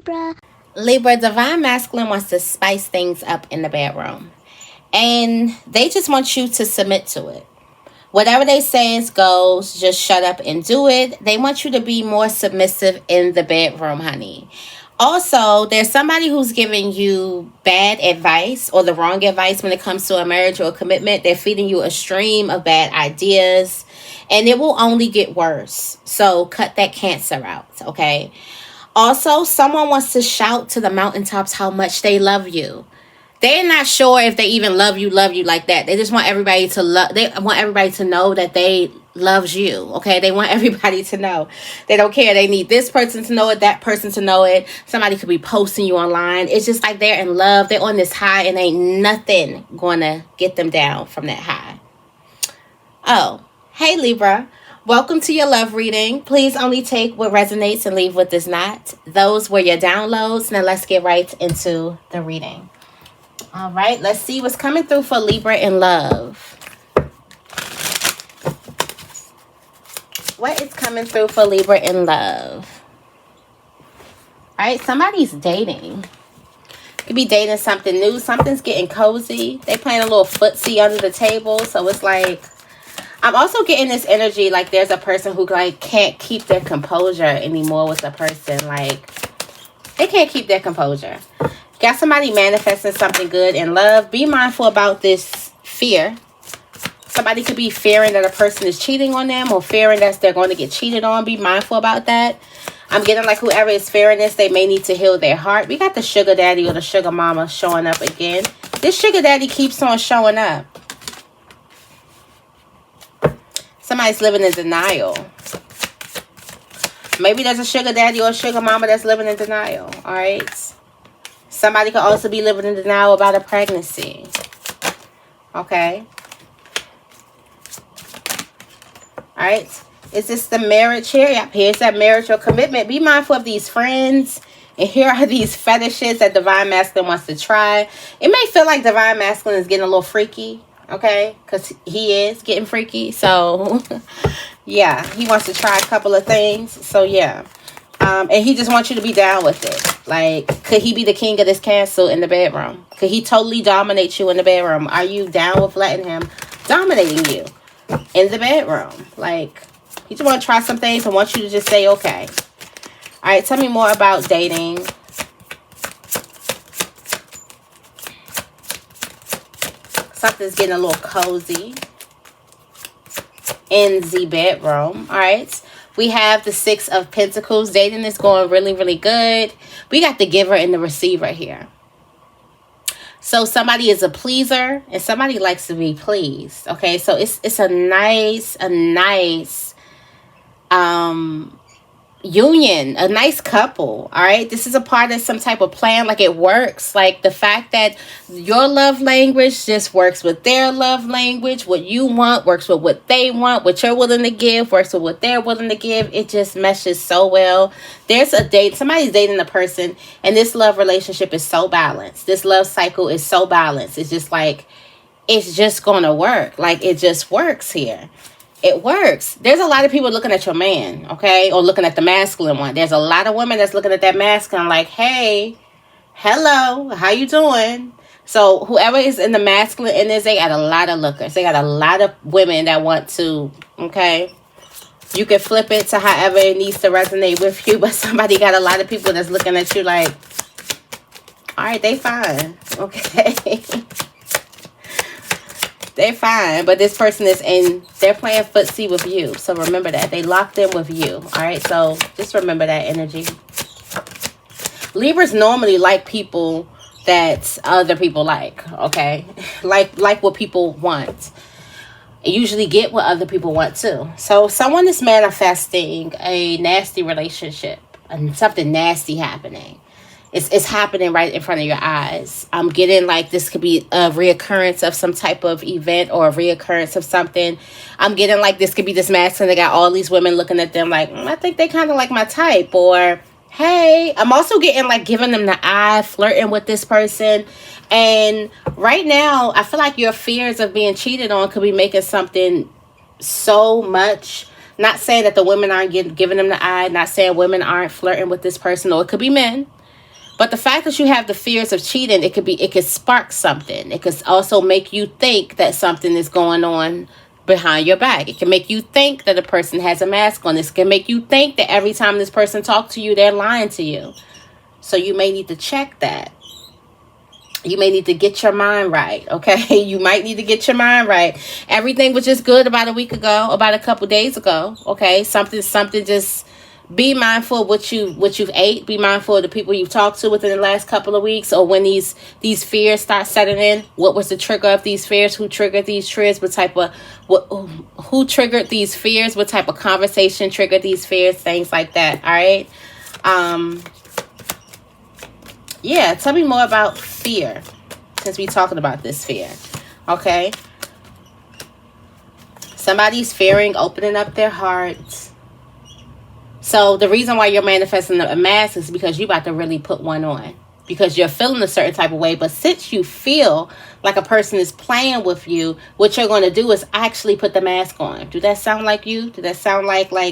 Libra. Libra, divine masculine wants to spice things up in the bedroom. And they just want you to submit to it. Whatever they say goes, just shut up and do it. They want you to be more submissive in the bedroom, honey. Also, there's somebody who's giving you bad advice or the wrong advice when it comes to a marriage or a commitment. They're feeding you a stream of bad ideas, and it will only get worse. So cut that cancer out, okay? Also, someone wants to shout to the mountaintops how much they love you. They're not sure if they even love you like that. They just want everybody to love. They want everybody to know that they loves you. Okay, they want everybody to know. They don't care. They need this person to know it, that person to know it. Somebody could be posting you online. It's just like they're in love. They're on this high, and ain't nothing gonna get them down from that high. Oh, hey Libra. Welcome to your love reading. Please only take what resonates and leave what does not. Those were your downloads. Now let's get right into the reading. All right, let's see what's coming through for Libra in love. What is coming through for Libra in love? All right, somebody's dating. Could be dating something new. Something's getting cozy. They playing a little footsie under the table. So it's like, I'm also getting this energy like there's a person who like can't keep their composure anymore with the person. Like, they can't keep their composure. Got somebody manifesting something good in love. Be mindful about this fear. Somebody could be fearing that a person is cheating on them or fearing that they're going to get cheated on. Be mindful about that. I'm getting like whoever is fearing this, they may need to heal their heart. We got the sugar daddy or the sugar mama showing up again. This sugar daddy keeps on showing up. Somebody's living in denial. Maybe there's a sugar daddy or a sugar mama that's living in denial. All right. Somebody could also be living in denial about a pregnancy. Okay. All right. Is this the marriage here? Yep. Here's that marriage or commitment. Be mindful of these friends. And here are these fetishes that Divine Masculine wants to try. It may feel like Divine Masculine is getting a little freaky. Okay. Because he is getting freaky. So, yeah. He wants to try a couple of things. So, yeah. And he just wants you to be down with it. Like, could he be the king of this castle in the bedroom? Could he totally dominate you in the bedroom? Are you down with letting him dominating you in the bedroom? Like, he just want to try some things and wants you to just say, okay. All right, tell me more about dating. Something's getting a little cozy in the bedroom. All right. We have the Six of Pentacles. Dating is going really, really good. We got the giver and the receiver here. So somebody is a pleaser and somebody likes to be pleased. Okay, so it's a nice union, a nice couple. All right, this is a part of some type of plan. Like, it works. Like, the fact that your love language just works with their love language. What you want works with what they want. What you're willing to give works with what they're willing to give. It just meshes so well. There's a date. Somebody's dating a person, and this love relationship is so balanced. This love cycle is so balanced. It's just like, it's just gonna work. Like, it just works here. It works. There's a lot of people looking at your man, okay? Or looking at the masculine one. There's a lot of women that's looking at that masculine like, hey, hello, how you doing? So whoever is in the masculine in this, they got a lot of lookers. They got a lot of women that want to, okay? You can flip it to however it needs to resonate with you, but somebody got a lot of people that's looking at you like, all right, they fine, okay? They're fine, but this person is in, they're playing footsie with you. So remember that. They locked in with you. All right, so just remember that energy. Libras normally like people that other people like, okay? Like what people want. And usually get what other people want too. So someone is manifesting a nasty relationship and something nasty happening. It's happening right in front of your eyes. I'm getting like this could be a reoccurrence of some type of event or a reoccurrence of something. I'm getting like this could be this masculine that got all these women looking at them like, I think they kind of like my type. Or, hey, I'm also getting like giving them the eye, flirting with this person. And right now, I feel like your fears of being cheated on could be making something so much. Not saying that the women aren't giving them the eye. Not saying women aren't flirting with this person. Or it could be men. But the fact that you have the fears of cheating, it could spark something. It could also make you think that something is going on behind your back. It can make you think that a person has a mask on. This can make you think that every time this person talks to you, they're lying to you. So you may need to check that. You may need to get your mind right, okay? You might need to get your mind right. Everything was just good about a week ago, about a couple days ago, okay? Something just be mindful of what you've ate. Be mindful of the people you've talked to within the last couple of weeks, or when these fears start setting in. What was the trigger of these fears? Who triggered these fears? Who triggered these fears? What type of conversation triggered these fears? Things like that. All right. Yeah, tell me more about fear, since we're talking about this fear. Okay. Somebody's fearing opening up their hearts. So the reason why you're manifesting a mask is because you're about to really put one on. Because you're feeling a certain type of way. But since you feel like a person is playing with you, what you're going to do is actually put the mask on. Do that sound like you? Do that sound like, now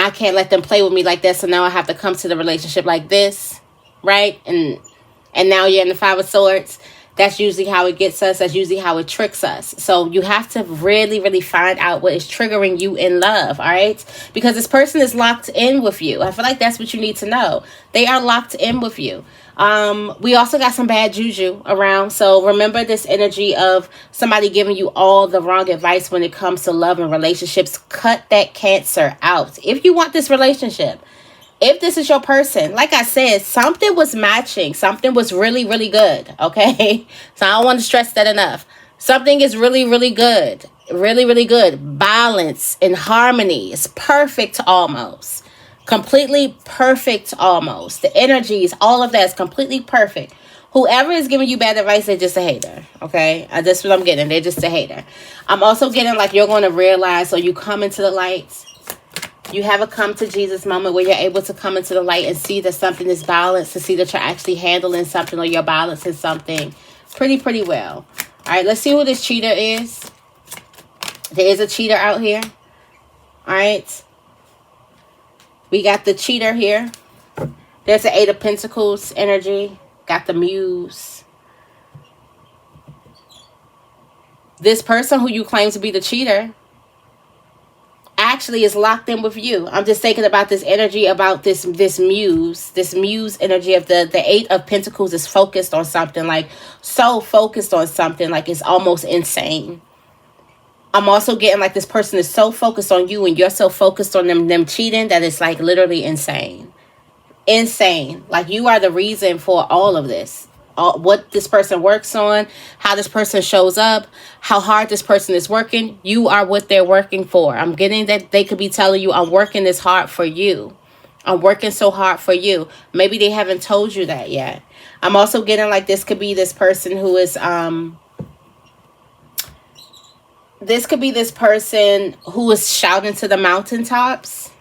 I can't let them play with me like this, so now I have to come to the relationship like this? Right? And now you're in the Five of Swords. That's usually how it gets us. That's usually how it tricks us. So you have to really, really find out what is triggering you in love, all right? Because this person is locked in with you. I feel like that's what you need to know. They are locked in with you. We also got some bad juju around. So remember this energy of somebody giving you all the wrong advice when it comes to love and relationships. Cut that Cancer out. If you want this relationship, if this is your person, like I said, something was matching. Something was really, really good. Okay. So I don't want to stress that enough. Something is really, really good. Really, really good. Balance and harmony. It's perfect almost. Completely perfect almost. The energies, all of that is completely perfect. Whoever is giving you bad advice, they're just a hater. Okay. That's what I'm getting. They're just a hater. I'm also getting like you're going to realize, or you come into the light. You have a come to Jesus moment where you're able to come into the light and see that something is balanced, to see that you're actually handling something or you're balancing something pretty well. All right, let's see who this cheater is. There is a cheater out here. All right. We got the cheater here. There's the Eight of Pentacles energy. Got the Muse. This person who you claim to be the cheater actually is locked in with you. I'm just thinking about this energy, about this muse energy of the Eight of Pentacles is focused on something, like so focused on something, like it's almost insane. I'm also getting like this person is so focused on you and you're so focused on them cheating that it's like literally insane. Like you are the reason for all of this. What this person works on, how this person shows up, how hard this person is working. You are what they're working for. I'm getting that they could be telling you, I'm working this hard for you. I'm working so hard for you. Maybe they haven't told you that yet. I'm also getting like this could be this person who is, this could be this person who is shouting to the mountaintops.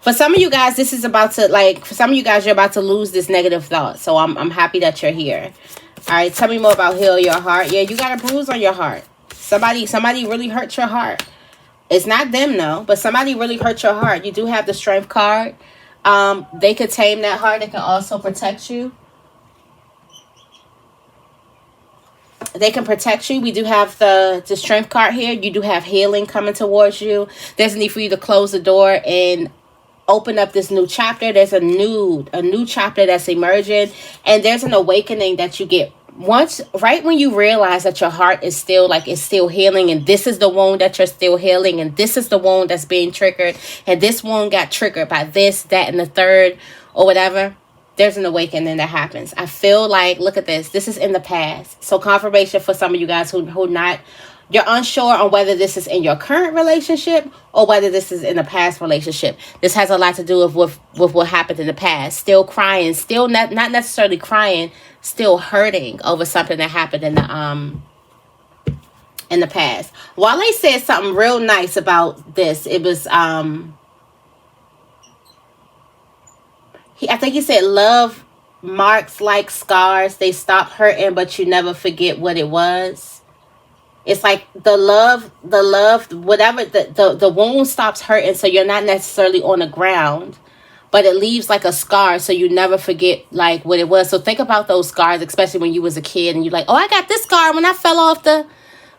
For some of you guys, this is about to, like, for some of you guys, you're about to lose this negative thought. So I'm happy that you're here. All right, tell me more about heal your heart. Yeah, you got a bruise on your heart. Somebody really hurt your heart. It's not them, no, but somebody really hurt your heart. You do have the Strength card. They could tame that heart. They can also protect you. They can protect you. We do have the Strength card here. You do have healing coming towards you. There's a need for you to close the door and open up this new chapter. There's a new chapter that's emerging, and there's an awakening that you get right when you realize that your heart is still like it's still healing, and this is the wound that you're still healing, and this is the wound that's being triggered, and this wound got triggered by this, that, and the third, or whatever. There's an awakening that happens. I feel like, look at this. This is in the past. So confirmation for some of you guys who not, you're unsure on whether this is in your current relationship or whether this is in a past relationship. This has a lot to do with what happened in the past. Still crying, still not necessarily crying, still hurting over something that happened in the past. Wale said something real nice about this. It was I think he said, love marks like scars. They stop hurting, but you never forget what it was. It's like the love, whatever, the wound stops hurting, so you're not necessarily on the ground, but it leaves like a scar, so you never forget like what it was. So think about those scars, especially when you was a kid and you're like, oh, I got this scar when I fell off the...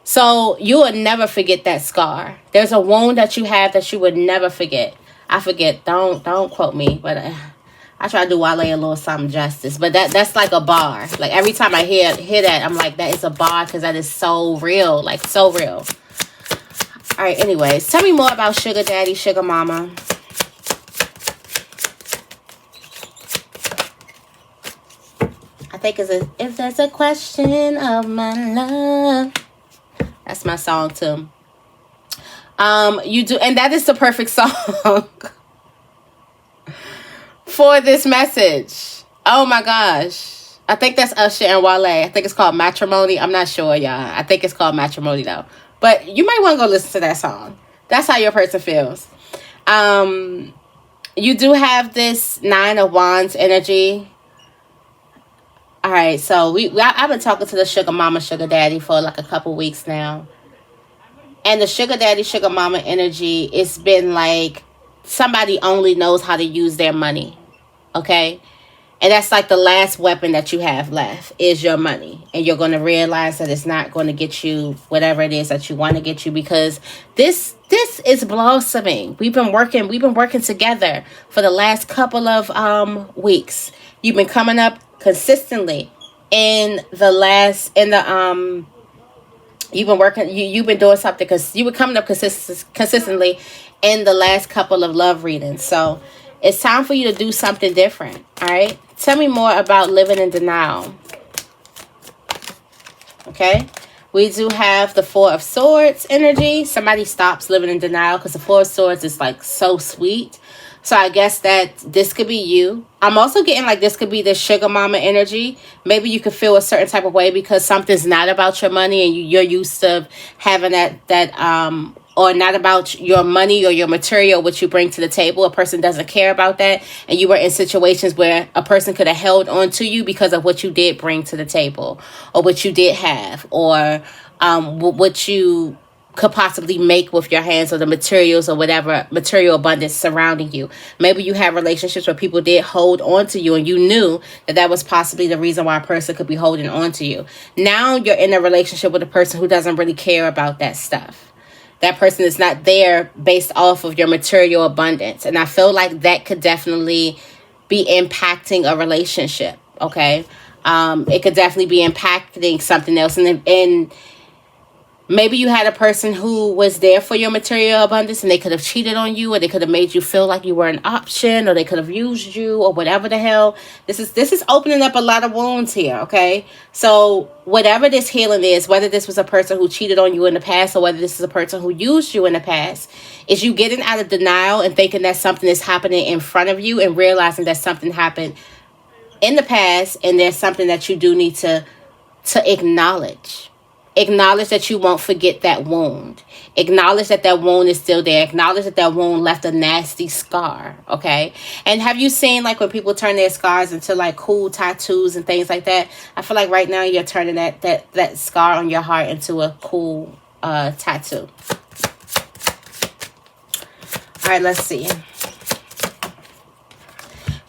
So you will never forget that scar. There's a wound that you have that you would never forget. I forget. Don't quote me, but I try to do Wale a little something justice. But that's like a bar. Like every time I hear that, I'm like, that is a bar, because that is so real. Like so real. All right. Anyways, tell me more about sugar daddy, sugar mama. I think if there's a question of my love. That's my song too. You do, and that is the perfect song for this message. Oh my gosh. I think that's Usher and Wale. I think it's called Matrimony. I'm not sure, y'all. I think it's called Matrimony though. But you might want to go listen to that song. That's how your person feels. You do have this 9 of Wands energy. All right, so I've been talking to the sugar mama, sugar daddy for like a couple weeks now. And the sugar daddy, sugar mama energy, it's been like somebody only knows how to use their money, okay? And that's like the last weapon that you have left is your money. And you're going to realize that it's not going to get you whatever it is that you want to get you, because this is blossoming. We've been working together for the last couple of weeks. You've been coming up consistently you've been working, you've been doing something because you were coming up consistently in the last couple of love readings. So it's time for you to do something different. All right, tell me more about living in denial. Okay, we do have the 4 of Swords energy. Somebody stops living in denial, because the 4 of Swords is like so sweet. So I guess that this could be you. I'm also getting like this could be the sugar mama energy. Maybe you could feel a certain type of way because something's not about your money and you're used to having that or not about your money or your material, what you bring to the table. A person doesn't care about that. And you were in situations where a person could have held on to you because of what you did bring to the table, or what you did have, or what you could possibly make with your hands, or the materials or whatever material abundance surrounding you. Maybe you have relationships where people did hold on to you and you knew that was possibly the reason why a person could be holding on to you. Now you're in a relationship with a person who doesn't really care about that stuff. That person is not there based off of your material abundance. And I feel like that could definitely be impacting a relationship, okay? It could definitely be impacting something else. And maybe you had a person who was there for your material abundance and they could have cheated on you, or they could have made you feel like you were an option, or they could have used you, or whatever the hell. This is opening up a lot of wounds here, okay? So whatever this healing is, whether this was a person who cheated on you in the past, or whether this is a person who used you in the past, is you getting out of denial and thinking that something is happening in front of you, and realizing that something happened in the past and there's something that you do need to acknowledge. Acknowledge that you won't forget that wound. Acknowledge that that wound is still there. Acknowledge that that wound left a nasty scar, okay? And have you seen, like, when people turn their scars into, like, cool tattoos and things like that? I feel like right now you're turning that scar on your heart into a cool tattoo. All right, let's see.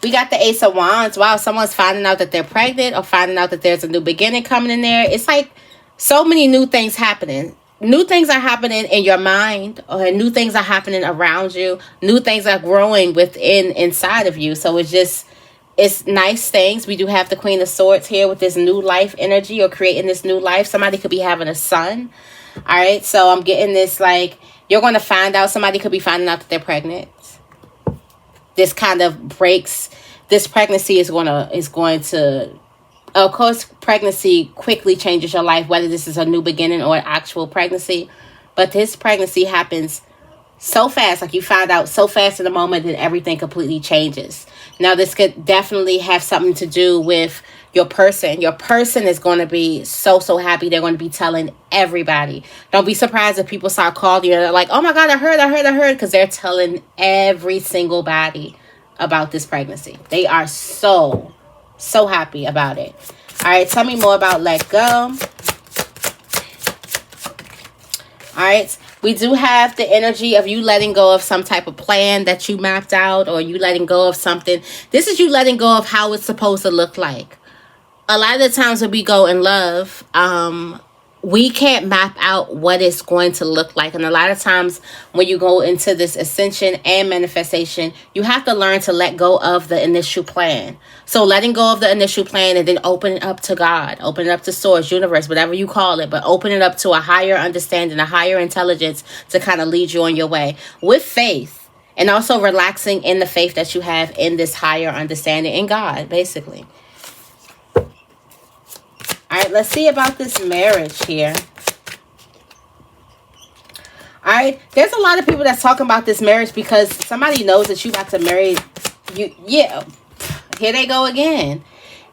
We got the Ace of Wands. Wow, someone's finding out that they're pregnant, or finding out that there's a new beginning coming in there. It's like so many new things happening. New things are happening in your mind, or new things are happening around you. New things are growing inside of you. So it's nice things. We do have the Queen of Swords here with this new life energy, or creating this new life. Somebody could be having a son. All right. So I'm getting this, like, you're going to find out. Somebody could be finding out that they're pregnant. This kind of breaks. This pregnancy is going to, of course, pregnancy quickly changes your life, whether this is a new beginning or an actual pregnancy. But this pregnancy happens so fast, like you find out so fast in the moment, that everything completely changes. Now, this could definitely have something to do with your person. Your person is going to be so happy. They're going to be telling everybody. Don't be surprised if people start calling you and they're like, oh my God, I heard, because they're telling every single body about this pregnancy. They are so happy about it. All right, tell me more about let go. All right, We do have the energy of you letting go of some type of plan that you mapped out, or you letting go of something. This is you letting go of how it's supposed to look like. A lot of the times when we go in love, we can't map out what it's going to look like. And a lot of times when you go into this ascension and manifestation, you have to learn to let go of the initial plan. So letting go of the initial plan and then open it up to God, open it up to source, universe, whatever you call it, but open it up to a higher understanding, a higher intelligence to kind of lead you on your way with faith, and also relaxing in the faith that you have in this higher understanding in God, basically. All right, let's see about this marriage here. All right, there's a lot of people that's talking about this marriage because somebody knows that you about to marry you. Yeah, here they go again.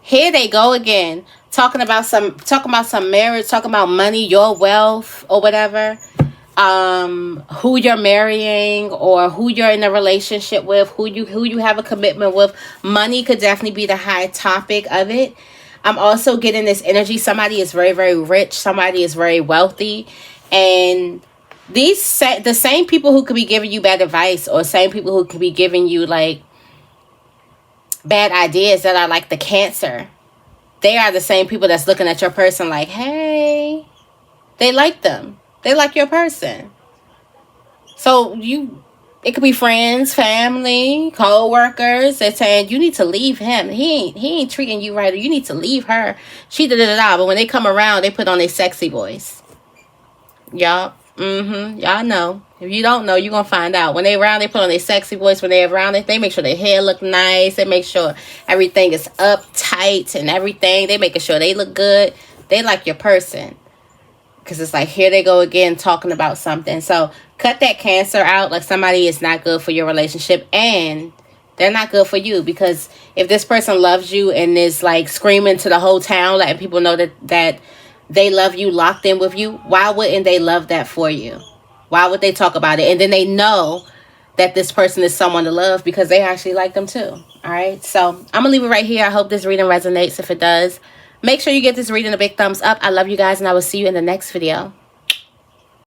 Here they go again, talking about some marriage, talking about money, your wealth, or whatever. Who you're marrying, or who you're in a relationship with, who you have a commitment with. Money could definitely be the high topic of it. I'm also getting this energy. Somebody is very, very rich. Somebody is very wealthy. And the same people who could be giving you bad advice, or same people who could be giving you like bad ideas that are like the Cancer, they are the same people that's looking at your person like, hey, they like them. They like your person. So it could be friends, family, co-workers. They're saying, you need to leave him. He ain't treating you right. Or you need to leave her. She da-da-da-da. But when they come around, they put on their sexy voice. Y'all. Y'all know. If you don't know, you're going to find out. When they around, they put on their sexy voice. When they around, they make sure their hair look nice. They make sure everything is uptight and everything. They making sure they look good. They like your person. Because it's like, here they go again talking about something. So cut that Cancer out. Like, somebody is not good for your relationship. And they're not good for you. Because if this person loves you and is like screaming to the whole town, letting people know that they love you, locked in with you, why wouldn't they love that for you? Why would they talk about it? And then they know that this person is someone to love because they actually like them too. All right. So I'm going to leave it right here. I hope this reading resonates. If it does, make sure you give this reading a big thumbs up. I love you guys, and I will see you in the next video.